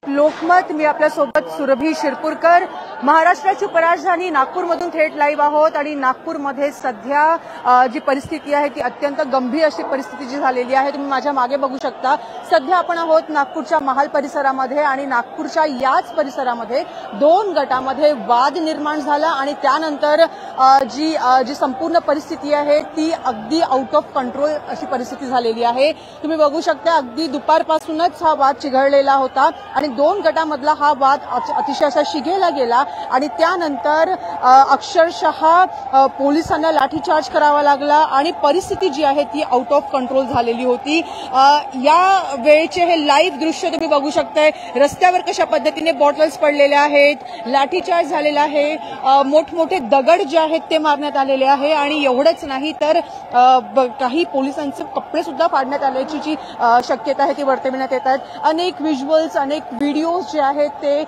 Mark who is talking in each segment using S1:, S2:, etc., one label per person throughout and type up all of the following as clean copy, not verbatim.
S1: लोकमत मी आपल्यासोबत सुरभी शिरपूरकर महाराष्ट्राची उपराजधानी नागपूरमधून थेट लाईव्ह आहोत आणि नागपूरमध्ये सध्या जी परिस्थिती आहे ती अत्यंत गंभीर अशी परिस्थिती जी झालेली आहे तुम्ही माझ्या मागे बघू शकता। सध्या आपण आहोत नागपूरच्या महाल परिसरामध्ये आणि नागपूरच्या याच परिसरामध्ये दोन गटामध्ये वाद निर्माण झाला आणि त्यानंतर जी संपूर्ण परिस्थिती आहे ती अगदी आउट ऑफ कंट्रोल अशी परिस्थिती झालेली आहे। तुम्ही बघू शकता अगदी दुपारपासूनच हा वाद चिघळलेला होता आणि दोन गटामधला हा वाद अतिशय असा शिगेला गेला आणि त्यानंतर अक्षरशः पोलिसांना लाठीचार्ज करावा लागला आणि परिस्थिती जी आहे ती आउट ऑफ कंट्रोल झालेली होती। या वेळेचे हे लाईव्ह दृश्य तुम्ही बघू शकताय। रस्त्यावर कशा पद्धतीने बॉटल्स पडलेले आहेत, लाठीचार्ज झालेला आहे, मोठमोठे दगड जे आहेत ते मारण्यात आलेले आहे आणि एवढंच नाही तर काही पोलिसांचे कपडे सुद्धा फाडण्यात आल्याची जी शक्यता आहे ती वर्तविण्यात येत आहेत। अनेक व्हिज्युअल्स अनेक व्हिडिओज जे आहेत ते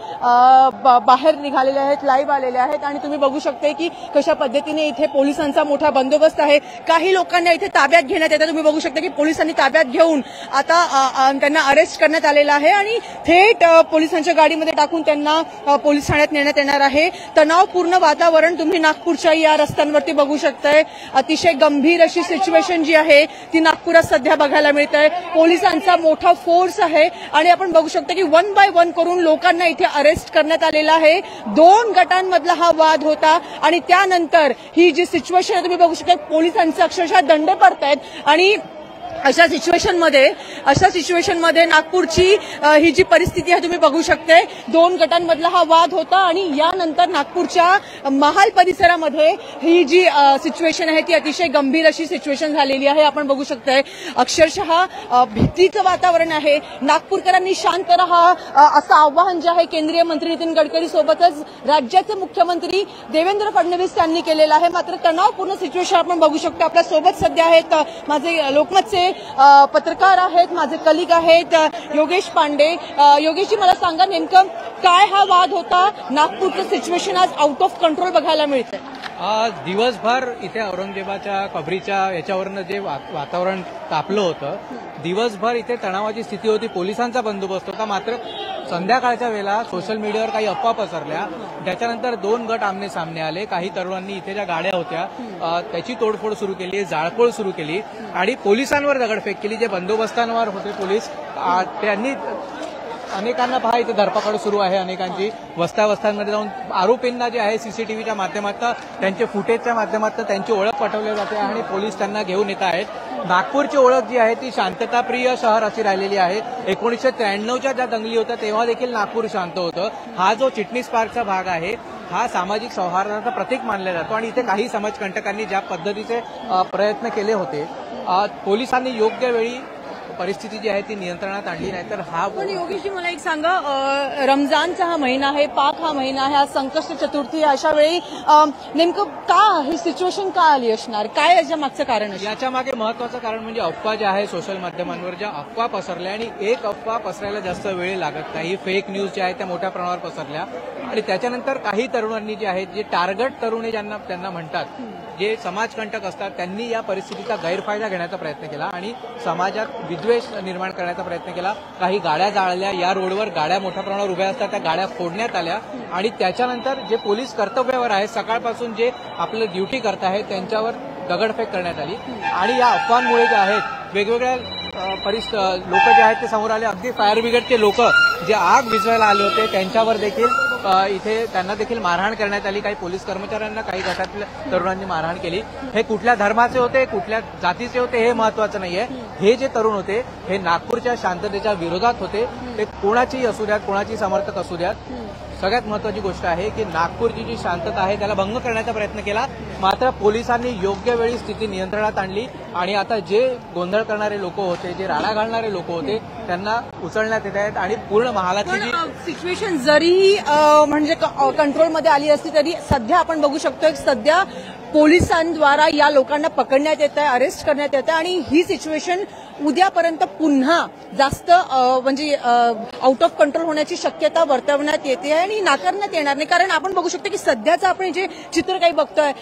S1: बाहेर निघालेले आहेत, लाईव्ह आलेले आहेत आणि तुम्ही बघू शकता की कशा पद्धतीने इथे पोलिसांचा मोठा बंदोबस्त आहे। काही लोकांना इथे ताब्यात घेण्यात येतं। तुम्ही बघू शकता की पोलिसांनी ताब्यात घेऊन आता त्यांना अरेस्ट करण्यात आलेलं आहे आणि थेट पोलिसांच्या गाडीमध्ये टाकून त्यांना पोलीस ठाण्यात नेण्यात येणार आहे। तणावपूर्ण वातावरण तुम्ही नागपूरच्या या रस्त्यांवरती बघू शकताय। अतिशय गंभीर अशी सिच्युएशन जी आहे ती नागपुरात सध्या बघायला मिळत आहे। पोलिसांचा मोठा फोर्स आहे आणि आपण बघू शकता की वन बाय वन करून लोकांना इथे अरेस्ट करण्यात आलेला आहे। दोन गटांमधला हा वाद होता आणि त्यानंतर ही जी सिच्युएशन आहे तुम्ही बघू शकता पोलिसांचे अक्षरशः दंडे पडतायत आणि अशा सिच्युएशनमध्ये नागपूरची ही जी परिस्थिती आहे तुम्ही बघू शकता। दोन गटांमधला हा वाद होता आणि यानंतर नागपूरच्या महाल परिसरामध्ये ही जी सिच्युएशन आहे ती अतिशय गंभीर अशी सिच्युएशन झालेली आहे। आपण बघू शकताय अक्षरशः भीतीचं वातावरण आहे। नागपूरकरांनी शांत रहा असं आवाहन जे आहे केंद्रीय मंत्री नितीन गडकरी सोबतच राज्याचे मुख्यमंत्री देवेंद्र फडणवीस यांनी केलेलं आहे। मात्र तणावपूर्ण सिच्युएशन आपण बघू शकतो। आपल्या सोबत सध्या आहेत माझे लोकमतचे पत्रकार आहेत, माझे कलिग आहेत योगेश पांडे। योगेशजी मला सांगा नेमकं काय हा वाद होता? नागपूरचं सिच्युएशन आज आउट ऑफ कंट्रोल बघायला मिळतंय।
S2: आज दिवसभर इथे औरंगजेबाच्या कबरीच्या याच्यावरनं जे वातावरण तापलं होतं, दिवसभर इथे तणावाची स्थिती होती, पोलिसांचा बंदोबस्त होता। मात्र संध्याकाळच्या वेळेला सोशल मीडियावर काही अफवा पसरल्या, त्याच्यानंतर दोन गट आमने सामने आले। काही तरुणांनी इथे ज्या गाड्या होत्या त्याची तोडफोड सुरू केली, जाळपोळ सुरू केली आणि पोलिसांवर दगडफेक केली। जे बंदोबस्तांवर होते पोलीस त्यांनी अनेकांना पहा इथे धरपकड सुरू आहे। अनेकांची वस्त्यांमध्ये जाऊन आरोपींना जे आहे सीसीटीव्हीच्या माध्यमातून त्यांचे फुटेजच्या माध्यमातून त्यांची ओळख पटवली जाते आणि पोलीस त्यांना घेऊन येत आहेत। नागपूरची ओळख जी आहे ती शांतताप्रिय शहर अशी राहिलेली आहे। 1993च्या ज्या दंगली होत्या तेव्हा देखील नागपूर शांत होतं। हा जो चिटणीस पार्कचा भाग आहे हा सामाजिक सौहार्दाचं प्रतीक मानला जातो आणि इथे काही समाजकंटकांनी ज्या पद्धतीचे प्रयत्न केले होते पोलिसांनी योग्य वेळी परिस्थिती जी आहे ती नियंत्रणात आणली नाही तर हा।
S1: पण योगेशजी मला एक सांगा, रमजानचा हा महिना आहे, पाक हा महिना आहे, संकष्ट चतुर्थी, अशा वेळी नेमकं का ही सिच्युएशन का आली असणार? काय याच्या मागचं कारण आहे?
S2: याच्या मागे महत्वाचं कारण म्हणजे अफवा ज्या आहे सोशल माध्यमांवर ज्या अफवा पसरल्या आणि एक अफवा पसरायला जास्त वेळ लागत नाही। फेक न्यूज ज्या आहेत त्या मोठ्या प्रमाणावर पसरल्या आणि त्याच्यानंतर काही तरुणांनी जे आहेत जे टार्गेट तरुणे ज्यांना त्यांना म्हणतात, जे समाजकंटक असतात, त्यांनी या परिस्थितीचा गैरफायदा घेण्याचा प्रयत्न केला आणि समाजात विद्वेष निर्माण करण्याचा प्रयत्न केला। काही गाड्या जाळल्या, या रोडवर गाड्या मोठ्या प्रमाणावर उभ्या असतात त्या गाड्या फोडण्यात आल्या आणि त्याच्यानंतर जे पोलीस कर्तव्यावर आहेत सकाळपासून जे आपलं ड्युटी करत आहेत त्यांच्यावर दगडफेक करण्यात आली आणि या अफवांमुळे जे आहेत वेगवेगळ्या लोक जे आहेत ते समोर आले। अगदी फायर ब्रिगेडचे लोक जे आग विझवायला आले होते त्यांच्यावर देखील इथे त्यांना देखील मारहाण करण्यात आली। काही पोलीस कर्मचाऱ्यांना काही गटातल्या तरुणांनी मारहाण केली। हे कुठल्या धर्माचे होते, कुठल्या जातीचे होते हे महत्वाचं नाहीये। हे जे तरुण होते हे नागपूरच्या शांततेच्या विरोधात होते। ते कोणाचीही असू द्यात, कोणाची समर्थक असू द्यात, सगळ्यात महत्वाची गोष्ट आहे की नागपूरची जी शांतता आहे त्याला भंग करण्याचा प्रयत्न केला। मात्र पोलिसांनी योग्य वेळी स्थिती नियंत्रणात आणली आणि आता जे गोंधळ करणारे लोक होते, जे राडा घालणारे लोक होते त्यांना उचलण्यात येत आहेत आणि पूर्ण महालाची जी
S1: सिच्युएशन जरी म्हणजे कंट्रोलमध्ये आली असली तरी सध्या आपण बघू शकतो सध्या पोलिसांद्वारा या लोकांना पकडण्यात येत आहे, अरेस्ट करण्यात येत आहे आणि ही सिच्युएशन उद्यापर्यंत पुन्हा जास्त म्हणजे आउट ऑफ कंट्रोल होण्याची शक्यता वर्तवण्यात येते आणि नाकारण्यात येणार नाही। कारण आपण बघू शकतो की सध्याचं आपण जे चित्र काही बघतोय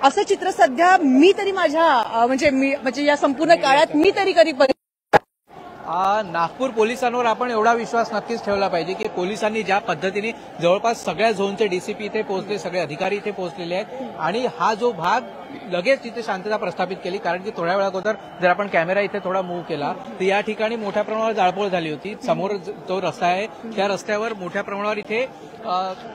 S1: असं चित्र सध्या मी तरी माझ्या म्हणजे या संपूर्ण काळात मी तरी कधी
S2: नागपूर पोलिसांवर आपण एवढा विश्वास नक्कीच ठेवला पाहिजे की पोलिसांनी ज्या पद्धतीने जवळपास सगळ्या झोनचे डीसीपी इथे पोहोचले, सगळे अधिकारी इथे पोहोचलेले आहेत आणि हा जो भाग लगेच तिथे शांतता प्रस्थापित केली. कारण की थोड्या वेळा अगोदर जर आपण कॅमेरा इथे थोडा मूव्ह केला तर या ठिकाणी मोठ्या प्रमाणावर जाळपोळ झाली होती. समोर तो रस्ता आहे त्या रस्त्यावर मोठ्या प्रमाणावर इथे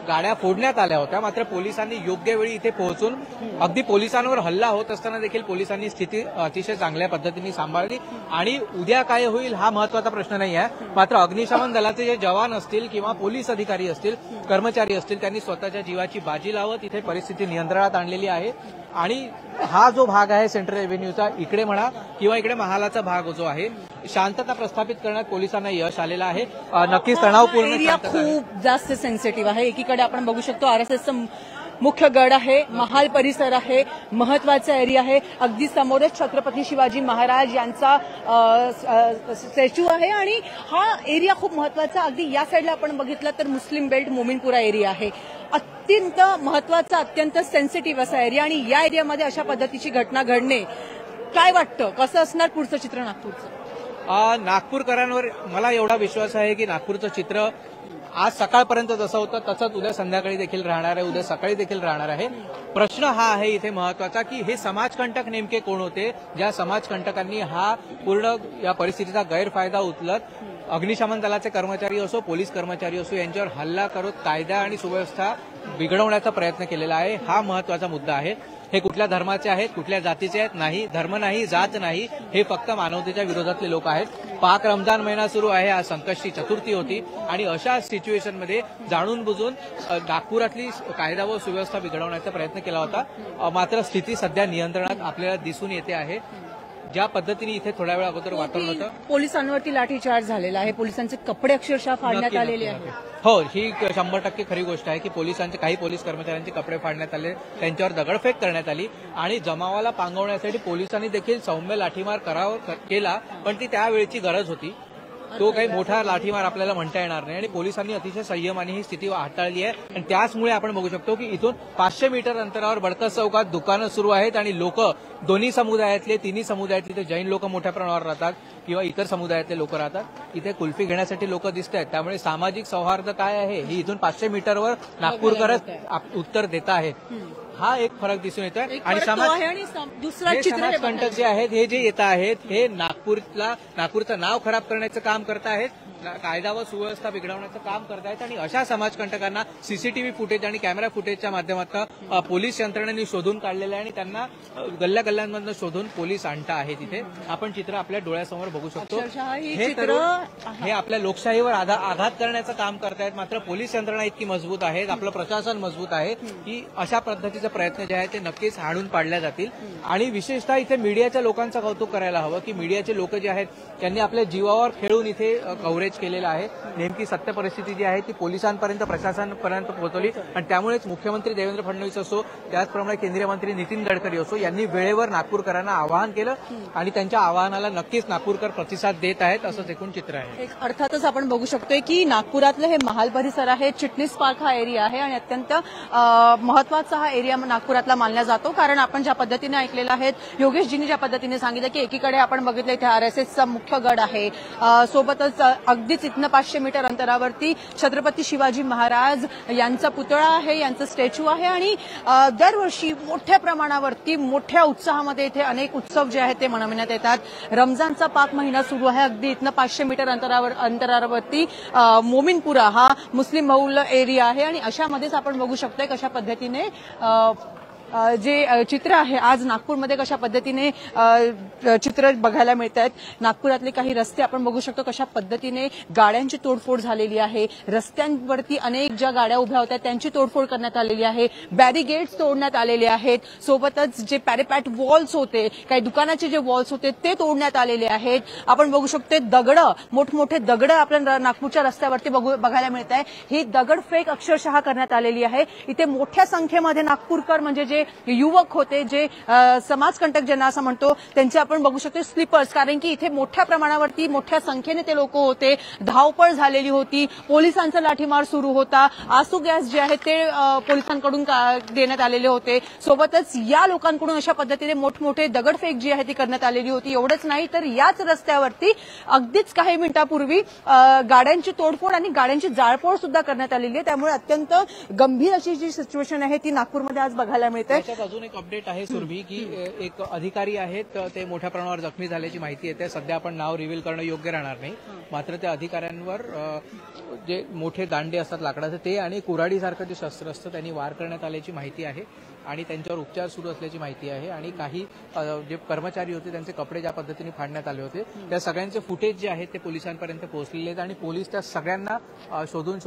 S2: गाड्या फोडण्यात आल्या होत्या. मात्र पोलिसांनी योग्य वेळी इथे पोहोचून अगदी पोलिसांवर हल्ला होत असताना देखील पोलिसांनी स्थिती अतिशय चांगल्या पद्धतीने सांभाळली. आणि उद्या काय होईल हा महत्वाचा प्रश्न नाही आहे. मात्र अग्निशमन दलाचे जे जवान असतील किंवा पोलीस अधिकारी असतील, कर्मचारी असतील, त्यांनी स्वतःच्या जीवाची बाजी लावत इथे परिस्थिती नियंत्रणात आणलेली आहे. आणि हा जो भाग आहे सेंट्रल एव्हेन्यूचा, इकडे म्हणा किंवा इकडे महालाचा भाग जो आहे, शांतता प्रस्थापित करण्यात पोलिसांना यश आलेलं आहे. नक्कीच तणावपूर्ण
S1: एरिया खूप जास्त सेन्सिटिव्ह आहे. एकीकडे आपण बघू शकतो आरएसएसचं मुख्य गड आहे, महाल परिसर आहे, महत्वाचा एरिया आहे. अगदी समोरच छत्रपती शिवाजी महाराज यांचा स्टॅच्यू आहे आणि हा एरिया खूप महत्वाचा. अगदी या साईडला आपण बघितलं तर मुस्लिम बेल्ट मोमीनपुरा एरिया आहे. अत्यंत महत्वाचा, अत्यंत सेन्सिटिव्ह असा एरिया आणि या एरियामध्ये अशा पद्धतीची घटना घडणे, काय वाटतं कसं असणार पुढचं चित्र नागपूरचं?
S2: नागपूरकरांवर मला एवढा विश्वास आहे की नागपूरचं चित्र आज सकाळपर्यंत जसं होतं तसंच उद्या संध्याकाळी देखील राहणार आहे, उद्या सकाळी देखील राहणार आहे. प्रश्न हा आहे इथे महत्वाचा की हे समाजकंटक नेमके कोण होते, ज्या समाजकंटकांनी हा पूर्ण या परिस्थितीचा गैरफायदा उचलत अग्निशमन दलाचे कर्मचारी असो, पोलीस कर्मचारी असो, यांच्यावर हल्ला करत कायदा आणि सुव्यवस्था बिघडवण्याचा प्रयत्न केलेला आहे. हा महत्वाचा मुद्दा आहे. हे कुठल्या धर्माचे आहेत, कुठल्या जातीचे आहेत नाही, धर्म नाही, जात नाही, हे फक्त मानवतेच्या विरोधातले लोक आहेत. पाक रमजान महिना सुरू आहे, आज संकष्टी चतुर्थी होती आणि अशा सिच्युएशनमध्ये जाणून बुजून नागपुरातली कायदा व सुव्यवस्था बिघडवण्याचा प्रयत्न केला होता. मात्र स्थिती सध्या नियंत्रणात आपल्याला दिसून येते आहे. ज्या पद्धतीने इथे थोड्या वेळा अगोदर वातावरण होतं,
S1: पोलिसांवरती लाठीचार्ज झालेला आहे, पोलिसांचे कपडे अक्षरशः फाडण्यात आलेले आहेत.
S2: हो, ही 100% खरी गोष्ट आहे की पोलिसांचे काही पोलीस कर्मचाऱ्यांचे कपडे फाडण्यात आले, त्यांच्यावर दगडफेक करण्यात आली आणि जमावाला पांगवण्यासाठी पोलिसांनी देखील सौम्य लाठीमार केला, पण ती त्यावेळची गरज होती. तो काही मोठा लाठीमार आपल्याला म्हणता येणार नाही आणि पोलिसांनी अतिशय संयमाने ही स्थिती हाताळली आहे. आणि त्याचमुळे आपण बघू शकतो की इथून 500 मीटर अंतरावर बडकस चौकात दुकानं सुरू आहेत आणि लोक दोन्ही समुदायातले, तिन्ही समुदायातले, इथे जैन लोक मोठ्या प्रमाणावर राहतात किंवा इतर समुदायातले लोक राहतात. इथे कुल्फी घेण्यासाठी लोक दिसत आहेत. त्यामुळे सामाजिक सौहार्द काय आहे ही इथून 500 मीटरवर नागपूरकरच उत्तर देत आहेत. हा एक फरक दिसून येतोय. आणि समाजकंटक जे आहेत हे जे येत आहेत हे नागपूरचं नाव खराब करण्याचं काम करत आहेत, कायदा व सुव्यवस्था बिघडवण्याचं काम करतायत आणि अशा समाजकंटकांना सीसीटीव्ही फुटेज आणि कॅमेरा फुटेजच्या माध्यमातून पोलीस यंत्रणेने शोधून काढलेलं आहे आणि त्यांना गल्ल्या गल्ल्यांमधून शोधून पोलीस आणता आहेत. इथे आपण चित्र आपल्या डोळ्यासमोर बघू शकतो. हे आपल्या लोकशाहीवर आघात करण्याचं काम करतायत. मात्र पोलीस यंत्रणा इतकी मजबूत आहेत, आपलं प्रशासन मजबूत आहे की अशा पद्धतीचे प्रयत्न जे आहेत ते नक्कीच हाणून पाडल्या जातील. आणि विशेषतः इथे मीडियाच्या लोकांचं कौतुक करायला हवं की मीडियाचे लोक जे आहेत त्यांनी आपल्या जीवावर खेळून इथे कव्हरेज केलेलं आहे. नेमकी सत्य परिस्थिती जी आहे ती पोलिसांपर्यंत, प्रशासनापर्यंत पोहोचवली आणि त्यामुळेच मुख्यमंत्री देवेंद्र फडणवीस असो, त्याचप्रमाणे केंद्रीय मंत्री नितीन गडकरी असो, यांनी वेळेवर नागपूरकरांना आवाहन केलं आणि त्यांच्या आवाहनाला नक्कीच नागपूरकर प्रतिसाद देत आहेत असंच एकूण चित्र आहे.
S1: अर्थातच आपण बघू शकतोय की नागपुरातलं हे महाल परिसर आहे, चिटणीस पार्क हा एरिया आहे आणि अत्यंत महत्वाचा हा एरिया नागपुरातला मानला जातो. कारण आपण ज्या पद्धतीने ऐकलेलं आहे, योगेशजींनी ज्या पद्धतीने सांगितलं की एकीकडे आपण बघितलं इथे आरएसएसचा मुख्य गड आहे, सोबतच अगदीच इथनं 500 मीटर अंतरावरती छत्रपती शिवाजी महाराज यांचा पुतळा आहे, यांचं स्टॅच्यू आहे आणि दरवर्षी मोठ्या प्रमाणावरती मोठ्या उत्साहामध्ये इथे अनेक उत्सव जे आहेत ते मनवण्यात येतात. रमजानचा पाक महिना सुरू आहे. अगदी इथनं 500 मीटर अंतरावरती मोमीनपुरा हा मुस्लिम बहुल एरिया आहे आणि अशामध्येच आपण बघू शकतोय कशा पद्धतीने जे चित्र आहे आज नागपूरमध्ये कशा पद्धतीने चित्र बघायला मिळत आहेत. नागपुरातले काही रस्ते आपण बघू शकतो कशा पद्धतीने गाड्यांची तोडफोड झालेली आहे. रस्त्यांवरती अनेक ज्या गाड्या उभ्या होत्या त्यांची तोडफोड करण्यात आलेली आहे. बॅरिगेड्स तोडण्यात आलेले आहेत. सोबतच जे पॅरेपॅट वॉल्स होते, काही दुकानाचे जे वॉल्स होते ते तोडण्यात आलेले आहेत. आपण बघू शकतो दगड, मोठमोठे दगड आपल्या नागपूरच्या रस्त्यावरती बघायला मिळत आहे. ही दगडफेक अक्षरशः करण्यात आलेली आहे. इथे मोठ्या संख्येमध्ये नागपूरकर म्हणजे जे जे युवक होते, जे समाजकंटक ज्यांना असं म्हणतो, त्यांचे आपण बघू शकतो स्लीपर्स, कारण की इथे मोठ्या प्रमाणावरती मोठ्या संख्येने ते लोक होते, धावपळ झालेली होती, पोलिसांचा लाठीमार सुरू होता, आसू गॅस जे आहे ते पोलिसांकडून देण्यात आलेले होते. सोबतच या लोकांकडून अशा पद्धतीने मोठमोठे दगडफेक जी आहे ती करण्यात आलेली होती. एवढंच नाही तर याच रस्त्यावरती अगदीच काही मिनिटापूर्वी गाड्यांची तोडफोड आणि गाड्यांची जाळपोळ सुद्धा करण्यात आलेली आहे. त्यामुळे अत्यंत गंभीर अशी जी सिच्युएशन आहे ती नागपूरमध्ये आज बघायला मिळते.
S2: त्याच्यात अजून एक अपडेट आहे सुरभी, की एक अधिकारी आहेत ते मोठ्या प्रमाणावर जखमी झाल्याची माहिती येते. सध्या आपण नाव रिव्हील करणं योग्य राहणार नाही, मात्र त्या अधिकाऱ्यांवर जे मोठे दांडे असतात लाकडाचे ते आणि कुऱ्हाडीसारखं जे शस्त्र असतं त्यांनी वार करण्यात आल्याची माहिती आहे आणि त्यांच्यावर उपचार सुरू असल्याची माहिती आहे. आणि काही जे कर्मचारी होते त्यांचे कपडे ज्या पद्धतीने फाडण्यात आले होते त्या सगळ्यांचे फुटेज जे आहेत ते पोलिसांपर्यंत पोहोचलेले आहेत आणि पोलीस त्या सगळ्यांना शोधून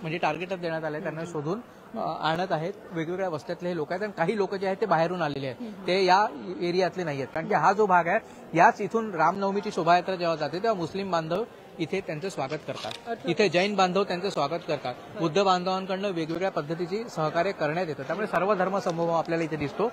S2: म्हणजे टार्गेटच देण्यात आले, त्यांना शोधून आणत आहेत. वेगवेगळ्या वस्त्यातले हे लोक आहेत आणि काही लोक जे आहेत ते बाहेरून आलेले आहेत, ते या एरियातले नाही आहेत. कारण की हा जो भाग आहे याच इथून रामनवमीची शोभायात्रा जेव्हा जाते तेव्हा मुस्लिम बांधव इथे त्यांचं स्वागत करतात, इथे जैन बांधव त्यांचं स्वागत करतात, बुद्ध बांधवांकडनं वेगवेगळ्या पद्धतीची सहकार्य करण्यात येतं. त्यामुळे सर्व धर्म समूह आपल्याला इथे दिसतो.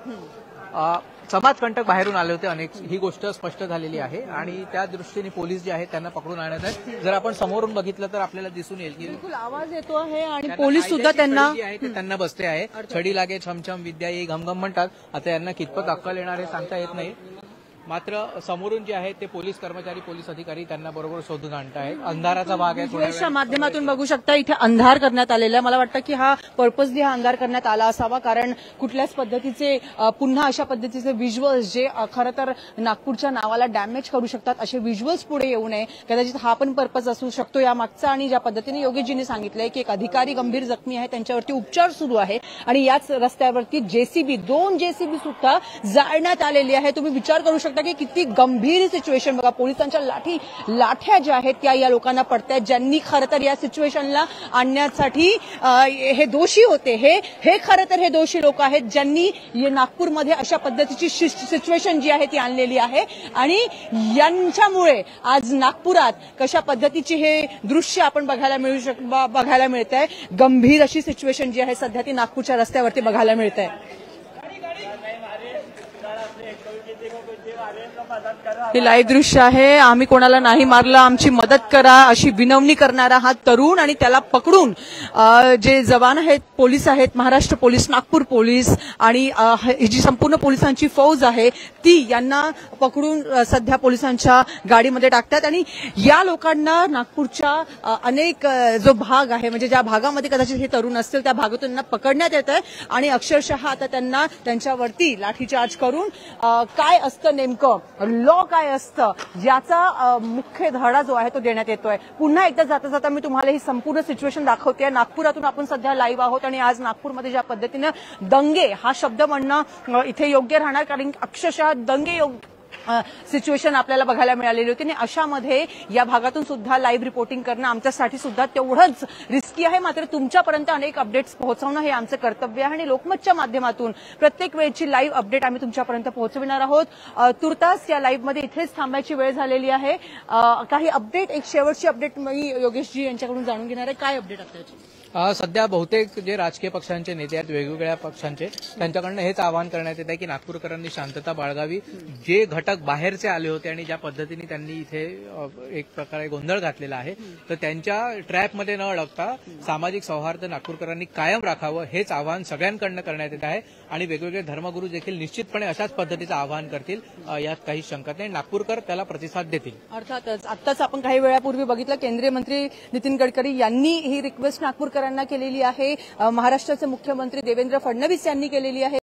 S2: समाजकंटक बाहेरून आले होते अनेक, ही गोष्ट स्पष्ट झालेली आहे आणि त्या दृष्टीने पोलीस जे आहेत त्यांना पकडून आणत आहेत. जर आपण समोरून बघितलं तर आपल्याला दिसून येईल की
S1: बिलकुल आवाज येतो आहे आणि पोलीस सुद्धा
S2: त्यांना बसते आहे. छडी लागे छमछम विद्या ये घमघम म्हणतात. आता यांना कितपत अक्कल येणार हे सांगता येत नाही, मात्र समोरून जे आहे ते पोलीस कर्मचारी, पोलीस अधिकारी त्यांना बरोबर शोधून आणत आहेत. अंधाराचा भाग आहे,
S1: व्हिज्युअल्सच्या माध्यमातून बघू शकता इथे अंधार करण्यात आलेला आहे. मला वाटतं की हा पर्पजली हा अंधार करण्यात आला असावा, कारण कुठल्याच पद्धतीचे पुन्हा अशा पद्धतीचे व्हिज्युअल्स जे खरं तर नागपूरच्या नावाला डॅमेज करू शकतात असे व्हिज्युअल्स पुढे येऊ नये. कदाचित हा पण पर्पज असू शकतो या मागचा. आणि ज्या पद्धतीने योगेशजींनी सांगितलंय की एक अधिकारी गंभीर जखमी आहे, त्यांच्यावरती उपचार सुरू आहे आणि याच रस्त्यावरती दोन जेसीबी सुद्धा जाळण्यात आलेली आहे. तुम्ही विचार करू शकता की किती गंभीर सिच्युएशन बघा. पोलिसांच्या लाठ्या ज्या आहेत त्या या लोकांना पडतायत, ज्यांनी खरं तर या सिच्युएशनला आणण्यासाठी हे दोषी होते. हे खरं तर हे दोषी लोक आहेत ज्यांनी नागपूरमध्ये अशा पद्धतीची सिच्युएशन जी आहे ती आणलेली आहे. आणि यांच्यामुळे आज नागपुरात कशा पद्धतीची हे दृश्य आपण बघायला मिळत आहे. गंभीर अशी सिच्युएशन जी आहे सध्या ती नागपूरच्या रस्त्यावरती बघायला मिळत आहे. हे लाईव्ह दृश्य आहे. आम्ही कोणाला नाही मारलं, आमची मदत करा अशी विनवणी करणारा हा तरुण आणि त्याला पकडून जे जवान आहेत, पोलीस आहेत, महाराष्ट्र पोलीस, नागपूर पोलीस आणि जी संपूर्ण पोलिसांची फौज आहे ती यांना पकडून सध्या पोलिसांच्या गाडीमध्ये टाकतात. आणि या लोकांना नागपूरच्या अनेक जो भाग आहे, म्हणजे ज्या भागामध्ये कदाचित हे तरुण असतील त्या भागातून त्यांना पकडण्यात येत आहे आणि अक्षरशः आता त्यांना त्यांच्यावरती लाठीचार्ज करून काय असतं नेमकं, लॉ काय असतं याचा मुख्य धडा जो आहे तो देण्यात येतोय. पुन्हा एकदा जाता जाता मी तुम्हाला ही संपूर्ण सिच्युएशन दाखवते. नागपुरातून आपण सध्या लाईव्ह आहोत आणि आज नागपूरमध्ये ज्या पद्धतीनं दंगे हा शब्द म्हणणं इथे योग्य राहणार, कारण अक्षरशः दंगे सिच्युएशन आपल्याला बघायला मिळालेली होती. आणि अशामध्ये या भागातून सुद्धा लाईव्ह रिपोर्टिंग करणं आमच्यासाठी सुद्धा तेवढंच रिस्की आहे. मात्र तुमच्यापर्यंत अनेक अपडेट्स पोहोचवणं हे आमचं कर्तव्य आहे आणि लोकमतच्या माध्यमातून प्रत्येक वेळची लाईव्ह अपडेट आम्ही तुमच्यापर्यंत पोहोचविणार आहोत. तुर्तास या लाईव्हमध्ये इथेच थांबायची वेळ झालेली आहे. काही अपडेट, एक शेवटची अपडेट मी योगेशजी यांच्याकडून जाणून घेणार आहे. काय अपडेट असल्याची?
S2: सध्या बहुतेक जे राजकीय पक्षांचे नेते आहेत, वेगवेगळ्या पक्षांचे, त्यांच्याकडनं हेच आवाहन करण्यात येत आहे की नागपूरकरांनी शांतता बाळगावी. जे घटक बाहेरचे आले होते आणि ज्या पद्धतीने त्यांनी इथे एक प्रकारे गोंधळ घातलेला आहे, तर त्यांच्या ट्रॅपमध्ये न अडकता सामाजिक सौहार्द नागपूरकरांनी कायम राखावं हेच आवाहन सगळ्यांकडनं करण्यात येत आहे. आणि वेगवेगळे धर्मगुरू देखील निश्चितपणे अशाच पद्धतीचं आवाहन करतील, यात काही शंका नाही. नागपूरकर त्याला प्रतिसाद देतील.
S1: अर्थातच आत्ताच आपण काही वेळापूर्वी बघितलं, केंद्रीय मंत्री नितीन गडकरी यांनी ही रिक्वेस्ट नागपूरकरांना केलेली आहे. महाराष्ट्राचे मुख्यमंत्री देवेंद्र फडणवीस यांनी केलेली आहे.